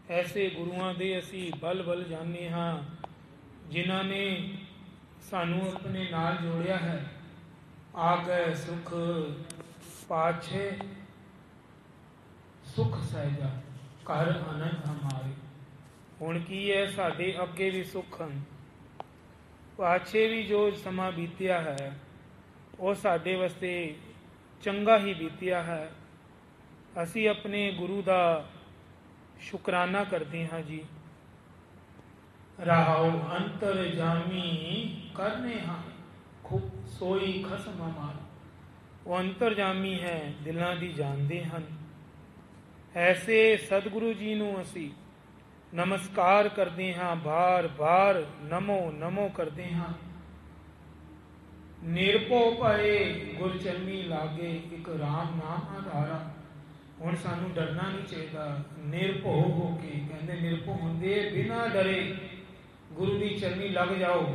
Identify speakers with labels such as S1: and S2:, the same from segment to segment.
S1: ऐसे गुरुआं दे असी बल बल जाने हाँ, जिन्हां ने सानू अपने नाल जोड़िया है। आगे सुख पाछे सुख सहजा कर आनंद हमारे। हुण की है, साडे अगे भी सुख हैं, पाछे भी जो समा बीतिया है वो साडे वास्ते चंगा ही बीतिया है। असी अपने गुरु का शुकराना करते हाँ जी। राहो अंतर जामी करने हाँ, खूब सोई खसम हमार। वो अंतरजामी है, दिलों की जानते हैं। ऐसे सतगुरु जी नूं असी नमस्कार करते हाँ, बार बार नमो नमो करते हाँ। निरभो भये गुर चरनी लागे, एक राम नाम आधारा। हुण सानू डरना नहीं चाहिए। निरभो हो के कहते, निरभो होंदे बिना डरे गुरु की चरनी लग जाओ।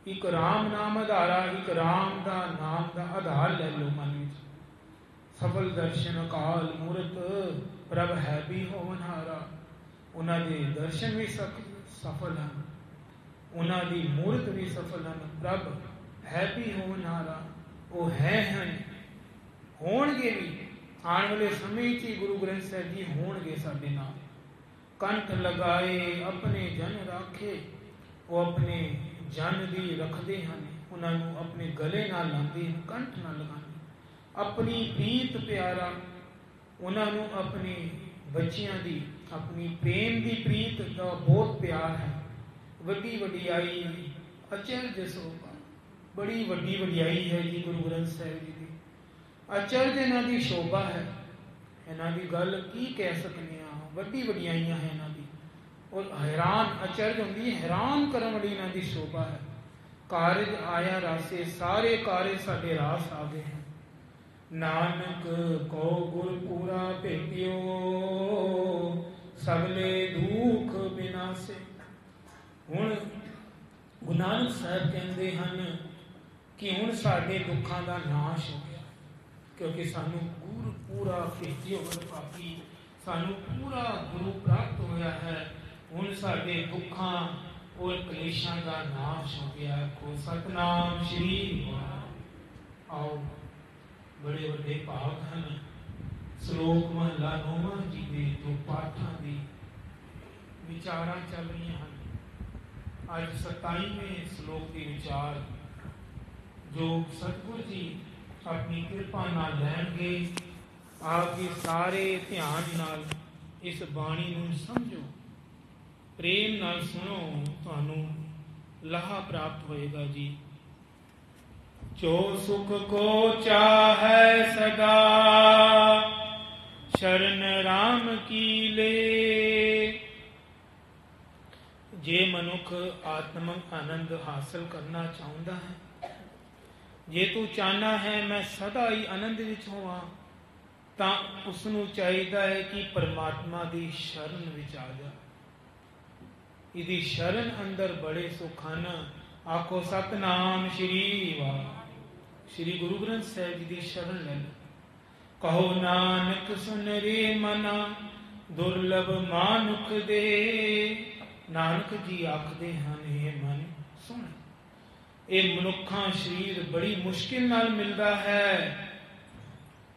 S1: एक राम नाम आधारा, एक राम का नाम का आधार ले लो मन में। सफल दर्शन अकाल मूरत, प्रभ है भी होवनहारा। उन्होंने दर्शन भी सफल हैं, उन्होंने मूरत भी सफल हैं। प्रभ है भी होवनहारा, वो हैं होणगे भी। आने वाले समय च गुरु ग्रंथ साहिब जी होणगे साडे नाल। कंठ लगाए अपने जन राखे, वो अपने जन दी रखते हैं, उन्होंने अपने गले नाल लांदे हैं, कंठ नाल लगाते। अपनी प्रीत प्यारा, उन्होंने अपने बच्चियां दी, अपनी प्रेम की प्रीत का बहुत प्यार है। वड्डी वडियाई अचरज सोभा, बड़ी वड्डी वडियाई है जी गुरु ग्रंथ साहिब जी की। अचरज इन्हां दी शोभा है, इन्हां दी गल की कह सकते हैं। वड्डी वडियाइयां है इन्हां दी, और हैरान अचरज होंदी है, हैरान करन वाली इन्हां दी शोभा है। कारज आया रासे, सारे कारज साडे रास आ गए हैं। नानक को गुर पूरा भेटियो, सगले दुख विनाशे। हुण गुरु नानक साहब कहते हैं कि हुण साडे दुखों का नाश हो गया, क्योंकि सानू गुरु पूरा भेटियो पापी, सानू पूरा गुरु प्राप्त होया है। हुण साडे दुखों और कलेशां का नाश हो गया। को सतनाम श्री वाहिगुरू। आओ, बड़े बड़े भाग हैं। श्लोक महला 9 जी के दो पाठां की विचारां चल रही हैं। अज 27वें श्लोक के विचार जो सतगुरु जी अपनी कृपा नाल लैणगे। आपके सारे ध्यान नाल इस बाणी नूं समझो, प्रेम नाल सुनो, तुहानू लाहा प्राप्त होएगा जी। जो सुख को चाहे सदा, शरण राम की ले। जे मनुख आत्मक आनंद हासिल करना चाहता है, जे तू चाहना है मैं सदा ही आनंद विच होवां, तां उसनू चाहिदा है कि परमात्मा दी शरण विच आ जा। इहदी शरण अंदर बड़े सुख हन। आखो सतनाम श्री वाहिगुरू। श्री गुरु ग्रंथ साहिब जी की शरण ले लो। कहो नानक सुन रे मना, दुर्लभ मानुख दे। नानक जी आखदे हन, हे मन सुन, ये मनुखा शरीर बड़ी मुश्किल नाल मिलता है,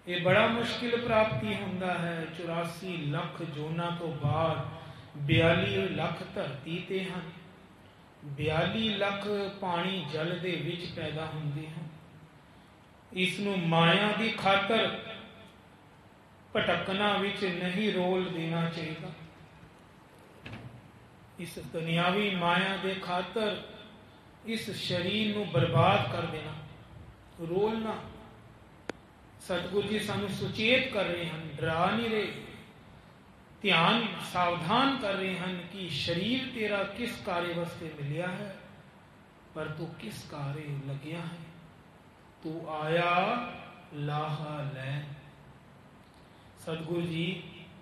S1: ये बड़ा मुश्किल प्राप्ति होंदा है। 84 लाख जोना तो बाद 42 लाख धरती ते हैं, 42 लाख पानी जल दे विच पैदा होंदे हैं। इसनू माया की खातर भटकना विच नहीं रोल देना चाहिए। इस दुनियावी माया के खातर इस शरीर नू बर्बाद कर देना, रोलना। सतगुरु जी सानू सुचेत कर रहे हैं, डरा नहीं रहे, ध्यान सावधान कर रहे हैं कि शरीर तेरा किस कार्य वास्ते मिलिया है, पर तू किस कार्य लग्या है। तू आया लाहा लै। सतगुरु जी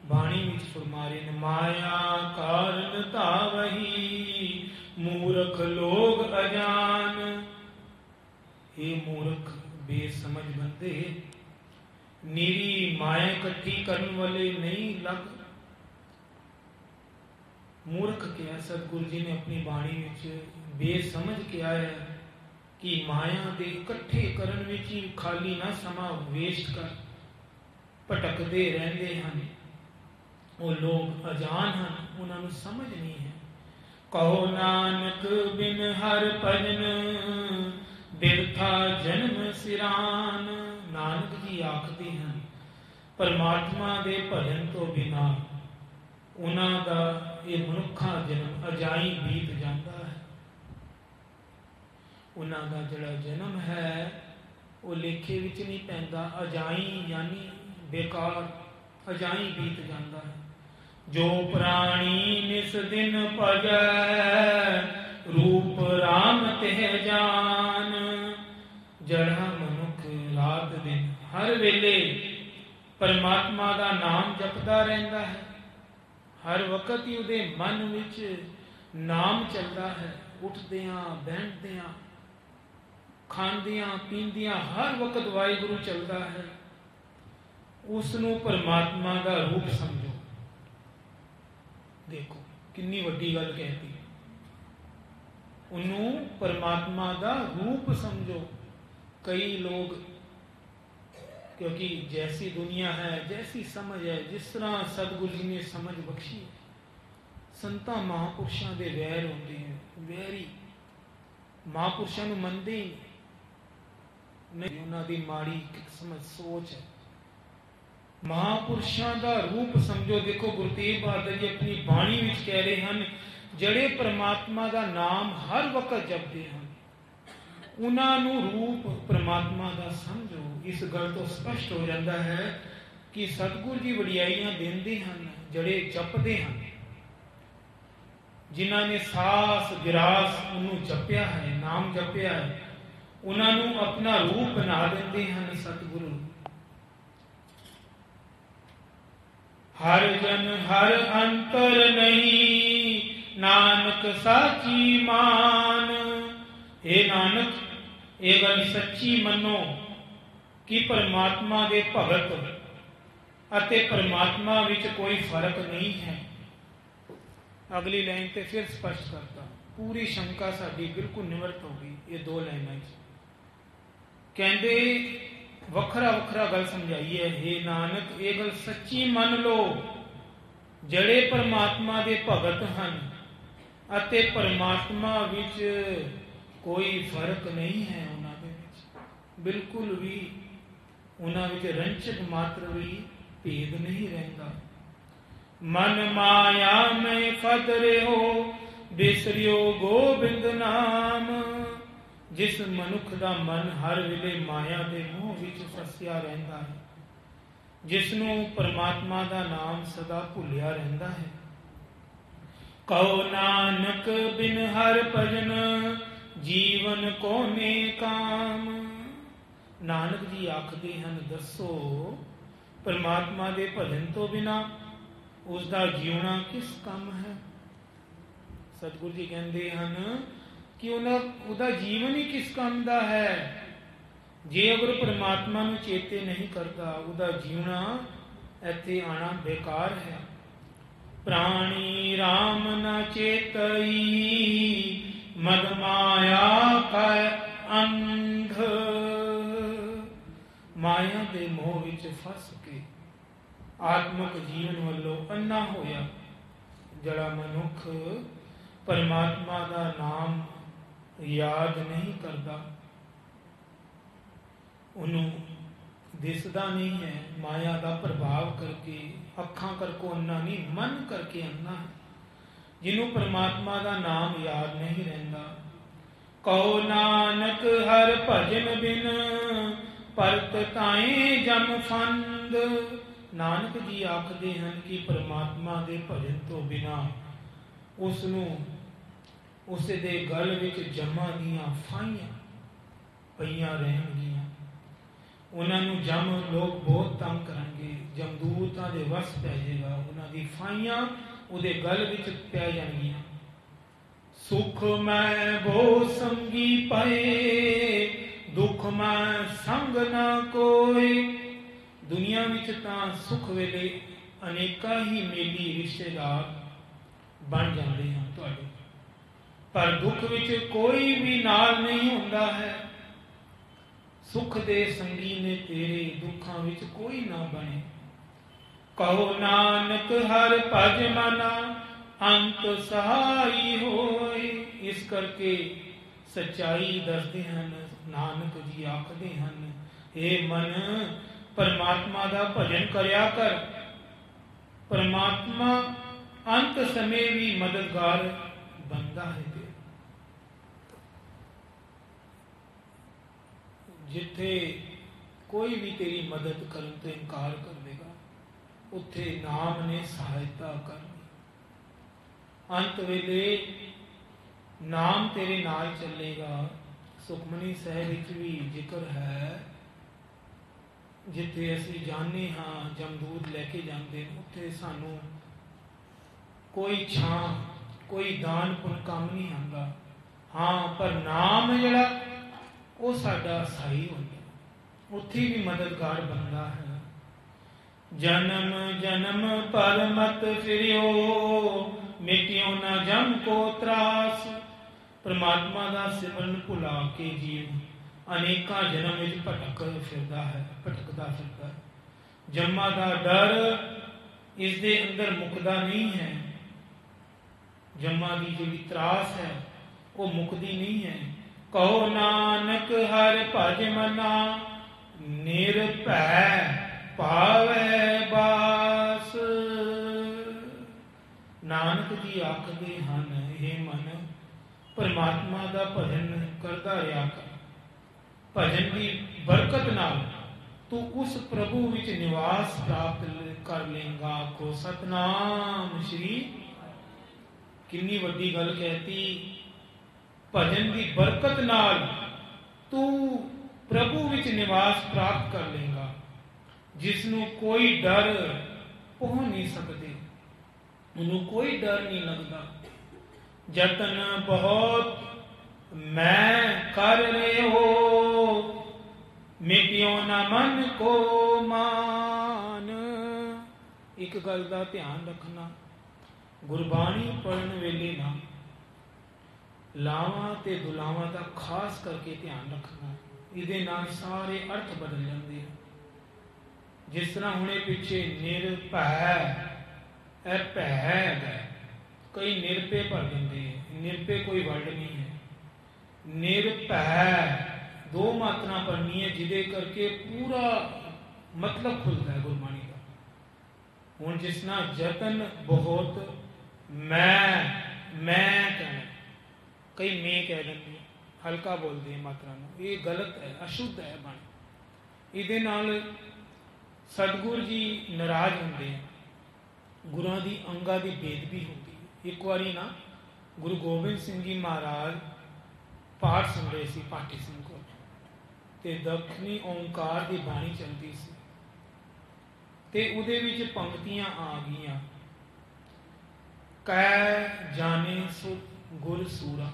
S1: बाणी विच फरमा रहे हैं, माया कारण तावही मूर्ख लोग अजान। हे मूर्ख बेसमझ बंदे, नीरी माया इकट्ठी करने वाले नहीं लग। मूर्ख किया। सतगुरु जी ने अपनी बाणी में बेसमझ किया है कि माया दे इकट्ठे करन विच ही खाली ना समा वेस्ट कर भटकते रहते हैं। वो लोग अजान हैं, उन्होंने समझ नहीं है। कहो नानक बिन हर भजन बिरथा जन्म सिरान। नानक जी आखते हैं परमात्मा दे भजन तो बिना उन्हों का ये मनुखा जन्म अजाई बीत जाता है। उन्हों का जोड़ा जन्म है वो लेखे विच नहीं पैंदा, अजाई यानी बेकार, अजाई बीत जाता है। जो प्राणी निस दिन भजै रूप राम तेह जान। जड़ा मनुख रात दिन हर वेले परमात्मा का नाम जपदा रहता है, हर वक्त ही उहदे मन विच नाम चलता है। उठदियां बहदियां खांदियां पींदियां हर वक्त वाहिगुरू चलता है। उसनू परमात्मा का रूप समझो। देखो कितनी वड्डी गल कहती, उन्हों परमात्मा का रूप समझो। कई लोग क्योंकि जैसी दुनिया है जैसी समझ है, जिस तरह सतगुरु जी ने समझ बख्शी, संतां महापुरुषों के वैर होंदे हैं, वैरी महापुरुषों को मनते ही नहीं, उन्होंने माड़ी समझ सोच है। महापुरुषों का रूप समझो। देखो गुरु तेग बहादुर जी अपनी बाणी में कह रहे हैं, जड़े परमात्मा का नाम हर वक्त जपते हैं उन्होंने रूप परमात्मा का समझो। इस गल तो स्पष्ट हो जाता है कि सतगुरु जी वडियाइयां देंदे हैं जड़े जपते हैं, जिन्हों ने सास गिरास उन्होंने जपया है, नाम जपया है, उन्होंने अपना रूप बना देते हैं सतगुरु। हर जन हर अंतर नहीं नानक साची मान। हे नानक ये गल सच्ची मनो कि परमात्मा के भगत अते परमात्मा विच कोई फर्क नहीं है। अगली लाइन ते फिर स्पष्ट करता, पूरी शंका साडी बिल्कुल निवृत्त हो गई। ये दो लाइनां कहते वखरा वखरा गल समझाई है। हे नानक ये गल सच्ची मन लो, जड़े परमात्मा के भगत हैं अते परमात्मा विच कोई फर्क नहीं है। उन्होंने बिल्कुल भी उन्होंने रंचक मात्र भी भेद नहीं रहता। मन माया में फत रहो बिसरियो गोबिंद नाम। जिस मनुख का मन हर वेले माया के मोह विच फसिया रहता है, जिसनों परमात्मा का नाम सदा भुलिया रहता है। कहो नानक बिन हर भजन जीवन कोने काम। नानक जी आखते हैं दसो परमात्मा के भजन तो बिना उसका जीवना किस काम है। सतगुरु जी कहते हैं कि उहदा जीवन ही किस काम का है। जे अगर परमात्मा नूं चेते नहीं करता उहदा जीवना इत्थे आना बेकार है। प्राणी राम न चेतई मद माया का अंध। माया के मोह विच फस के आत्मक जीवन वालों अन्ना होया जड़ा मनुख परमात्मा का नाम याद नहीं करता, उन्होंने दिसदा नहीं है। माया का प्रभाव करके अखां करको अन्ना नहीं, मन करके अन्ना है। जिन्हों परमात्मा का नाम याद नहीं रहता। कहो नानक हर भजन बिन परत ताए जम फंद। नानक जी आखते हैं कि परमात्मा के भजन तो बिना उसनों उस दे गल विच जमा दियां फाइयां पईयां रहणगियां। उन्होंने जम लोग बहुत तंग करेंगे, जमदूतां दे वस पै जाएगा, उन्हां दी फाइयां उहदे गल विच पै जाणगियां। सुख मैं वो संगी पाए दुख मैं संग ना कोई। दुनिया विच तां सुख वेले अनेका ही मेली रिश्तेदार बन जाते हैं तुहाडे। पर दुख विच कोई भी नाल नहीं हुंदा है। सुख दे संगी ने तेरे, दुखां विच कोई ना बने। कहो नानक हर भज मना, अंत सहाई होए। इस करके सच्चाई दसदे हन नानक जी आखदे हन, हे मन परमात्मा दा भजन करया कर। परमात्मा अंत समय भी मददगार बनता है। जिथे कोई भी तेरी मदद करने तो इनकार कर देगा, उत्थे नाम ने सहायता करनी। अंत वेले नाम तेरे नाल चलेगा। सुखमनी साहिब विच भी जिक्र है, जिथे असी जाने हाँ जमदूत लैके जाते हैं, उत्थे सानू कोई छां कोई दान पुण्य काम नहीं आंदा। हाँ पर नाम जिहड़ा वो साडा सही होंदा, उत्थे भी मददगार बनता है। जन्म जन्म पर मत फिरियो, मिटियो न जम को त्रास। परमात्मा का सिमरन भुला के जीव अनेका जन्म में भटकता फिरदा है। जन्मा का डर इस दे अंदर मुकदा नहीं है। जन्मा की जी त्रास है वो मुकदी नहीं है। कहो नानक हर भज मना, निरभै पावै बास। नानक जी आखदे हन, हे मन परमात्मा का भजन करता रहा कर। भजन की बरकत नाल तू उस प्रभु विच निवास प्राप्त कर लेगा। को सतनाम श्री, कितनी वड्डी गल कहती। भजन की बरकत नाल तू प्रभु विच निवास प्राप्त कर लेगा, जिसनों कोई डर पहुंच नहीं सकते, उन्होंने कोई डर नहीं लगता। जतन बहुत मैं कर रहे हो, मिटियो न मन को मान। एक गल का ध्यान रखना, गुरबाणी पढ़न वेले ना लावां ते दुलावां का खास करके ध्यान रखना। इहदे नाल सारे अर्थ बदल जाते हैं। जिस तरह हुणे पिछे निरभै, ए भै है, कई निरपे भर देंगे। निरपे कोई वर्ड नहीं है। निरभै दो मात्रा पढ़नी है, जिदे करके पूरा मतलब खुलता है गुरबाणी का। हुण जिस तरह जतन बहुत मैं कहना, कई मैं कह देंगे, हल्का बोलते हैं मात्रा में, ये गलत है, अशुद्ध है बाणी। इहदे नाल सतगुरु जी नाराज होंगे हैं, गुरुआं दी अंगां दी बेदबी होती है। एक बारी ना गुरु गोबिंद सिंह जी महाराज पाठ सुन रहे सी पाठी सिंह को, ते दक्षिणी ओंकार की बाणी चलती सी, ते उहदे विच पंक्तियां आ गईयां, कै जाने गुर सूरा।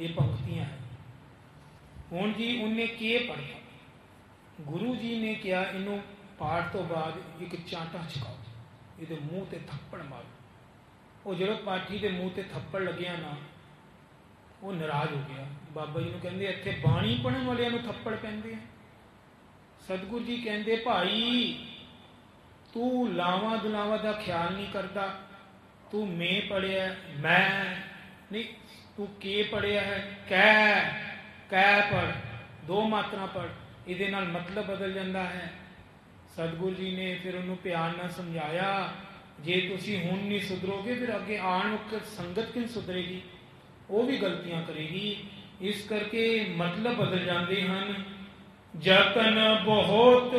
S1: ये पंक्तियां हैं। हुण जी उन्हें के पढ़िया, गुरु जी ने क्या इनू पाठ तो बाद एक चांटा छकाओ, ये मूँह ते थप्पड़ मारो। वो जो पाठी के मूँह ते थप्पड़ लग्या ना, वो नाराज हो गया। बाबा जी कहते इत्थे बाणी पढ़न वाले थप्पड़ पैंदे हैं। सतगुरु जी कहते भाई तू लावा दुलावा का ख्याल नहीं करता, तू मैं पढ़िया मैं नहीं, तू के पढ़िया है कै पढ़, दो मात्रा पढ़, इहदे नाल मतलब बदल जाता है। सतगुरु जी ने फिर उन्होंने प्यार नाल समझाया, जे तुसी हुण नहीं सुधरोगे फिर अगे आने वक्त संगत किन सुधरेगी, वो भी गलतियां करेगी। इस करके मतलब बदल जाते हैं। जतन बहुत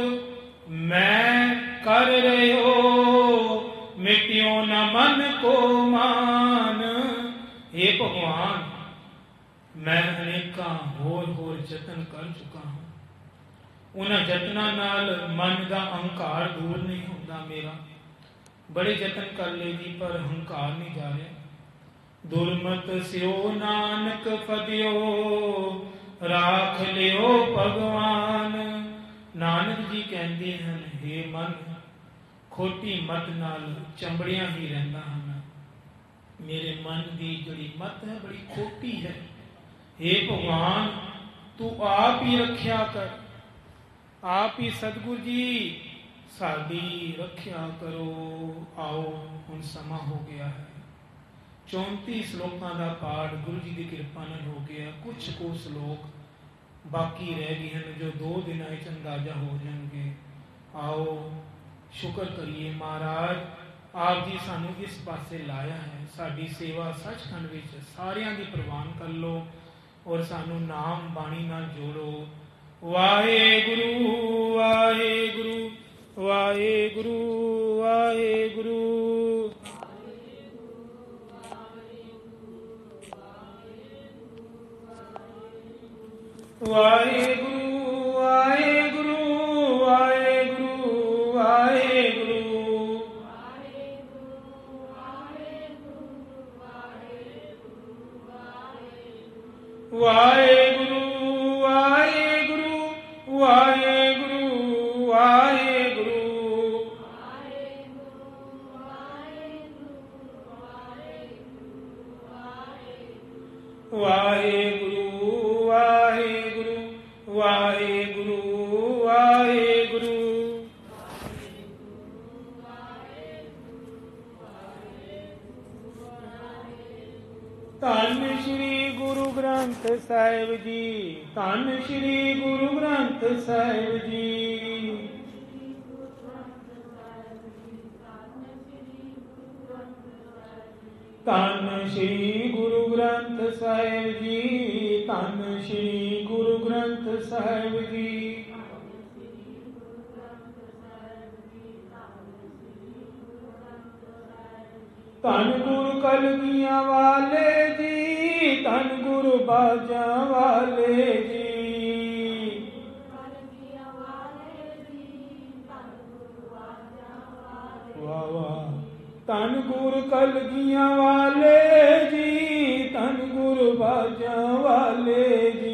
S1: मैं कर रहे हो, मिटियो न मन को मान। हे भगवान मैं अनेका होर जतन कर चुका हूं, उन्हें जतना नाल मन का अहंकार दूर नहीं होता मेरा। बड़े जतन कर लेगी पर अहंकार नहीं जा रहा। दुर्मत स्यो नानक फदियो, राख लियो भगवान। नानक जी कहते हैं, हे मन खोटी मत नाल चंबड़िया ही रहना हूं, मेरे मन की जड़ी मत है बड़ी खोटी है। हे भगवान तू आप ही रखिया कर, आप ही सतगुरु जी साडी रखिया करो। आओ हुण समा हो गया है, 34 श्लोकां दा पाठ गुरु जी की कृपा नाल हो गया। कुछ को श्लोक बाकी रह गए हैं जो 2 दिनां विच अंदाजा हो जाएंगे। आओ शुक्र करिए महाराज आप जी सानू इस पासे लाया है। साडी सेवा सचखंड विच सारियां दी प्रवान कर लो और सानू नाम बाणी नाल जोड़ो। वाहेगुरु वाहेगुरु वाहेगुरु वाहेगुरु। वाहेगुरु वाहेगुरु वाहेगुरु वाहेगुरु। वाहेगुरु वाहेगुरु वाहेगुरु वाहेगुरु। वाहेगुरु वाहेगुरु वाहेगुरु वाहेगुरु। धन श्री गुरु ग्रंथ साहिब जी, धन श्री गुरु ग्रंथ साहिब जी। धन श्री गुरु ग्रंथ साहिब जी, धन श्री गुरु ग्रंथ साहिब जी। धन गुरु कलगियां वाले जी, धन गुरु बाजा वाले जी। वाह वाह। धन गुरु कलगियां वाले जी, धन गुरु बाजा वाले जी।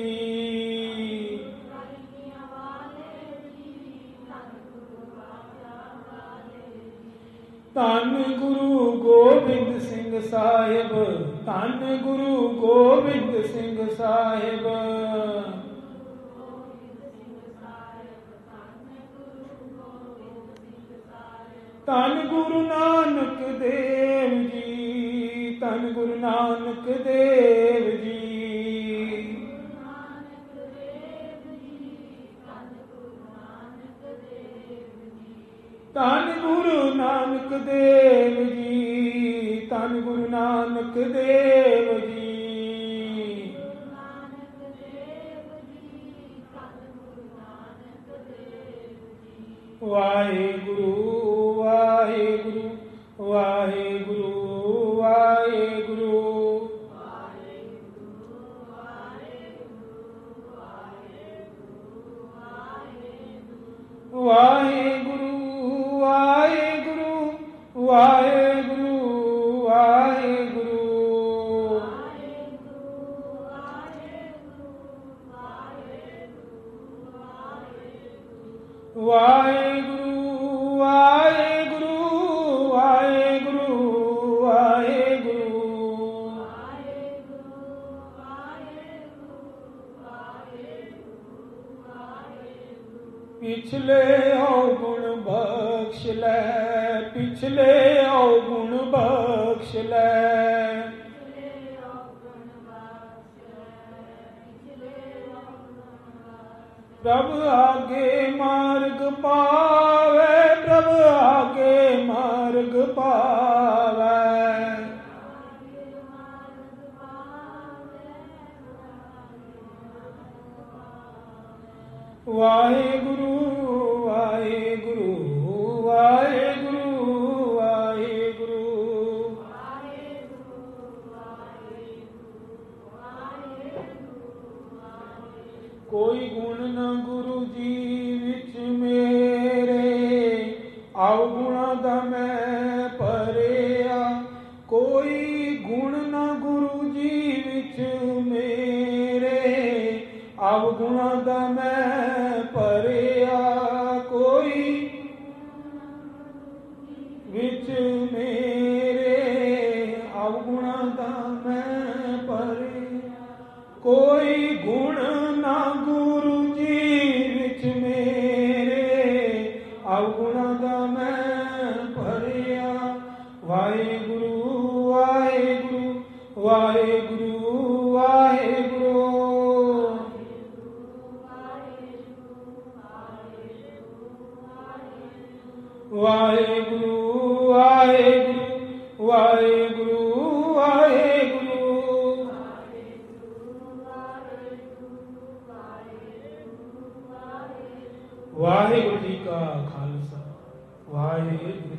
S1: धन गुरु गोबिंद सिंह साहिब, धन गुरु गोबिंद सिंह साहिब। धन गुरु नानक देव जी, धन गुरु नानक देव जी। धन गुरु नानक देव जी, धन गुरु नानक देव जी। वाहेगुरु वाहेगुरु वाहेगुरु वाहेगुरु। वाहेगुरु वाहेगुरु वाहेगुरु वाहेगुरु। वाहेगुरु वाहेगुरु वाहेगुरु वाहेगुरु। पिछले अवगुण बख्श लै, पिछले अवगुण बख्श लै। प्रभु आगे मार्ग पावे, प्रभु आगे मार्ग पावे। वाहेगुरु वाहेगुरु वाहेगुरु वाहेगुरु। कोई गुण न गुरु जी विच मेरे, अवगुणा दा मैं परेआ। कोई गुण न गुरु जी विच मेरे, अवगुणा दा मैं परेआ। कोई विच मेरे अवगुण ਗੁਣਾਂ ਦਾ ਮੈਂ ਭਰਿਆ। ਵਾਹਿਗੁਰੂ ਵਾਹਿਗੁਰੂ ਵਾਹਿਗੁਰੂ ਵਾਹਿਗੁਰੂ। ਵਾਹਿਗੁਰੂ ਵਾਹਿਗੁਰੂ ਵਾਹਿਗੁਰੂ ਵਾਹਿਗੁਰੂ। ਵਾਹਿਗੁਰੂ ਜੀ ਕਾ ਖਾਲਸਾ ਵਾਹਿਗੁਰੂ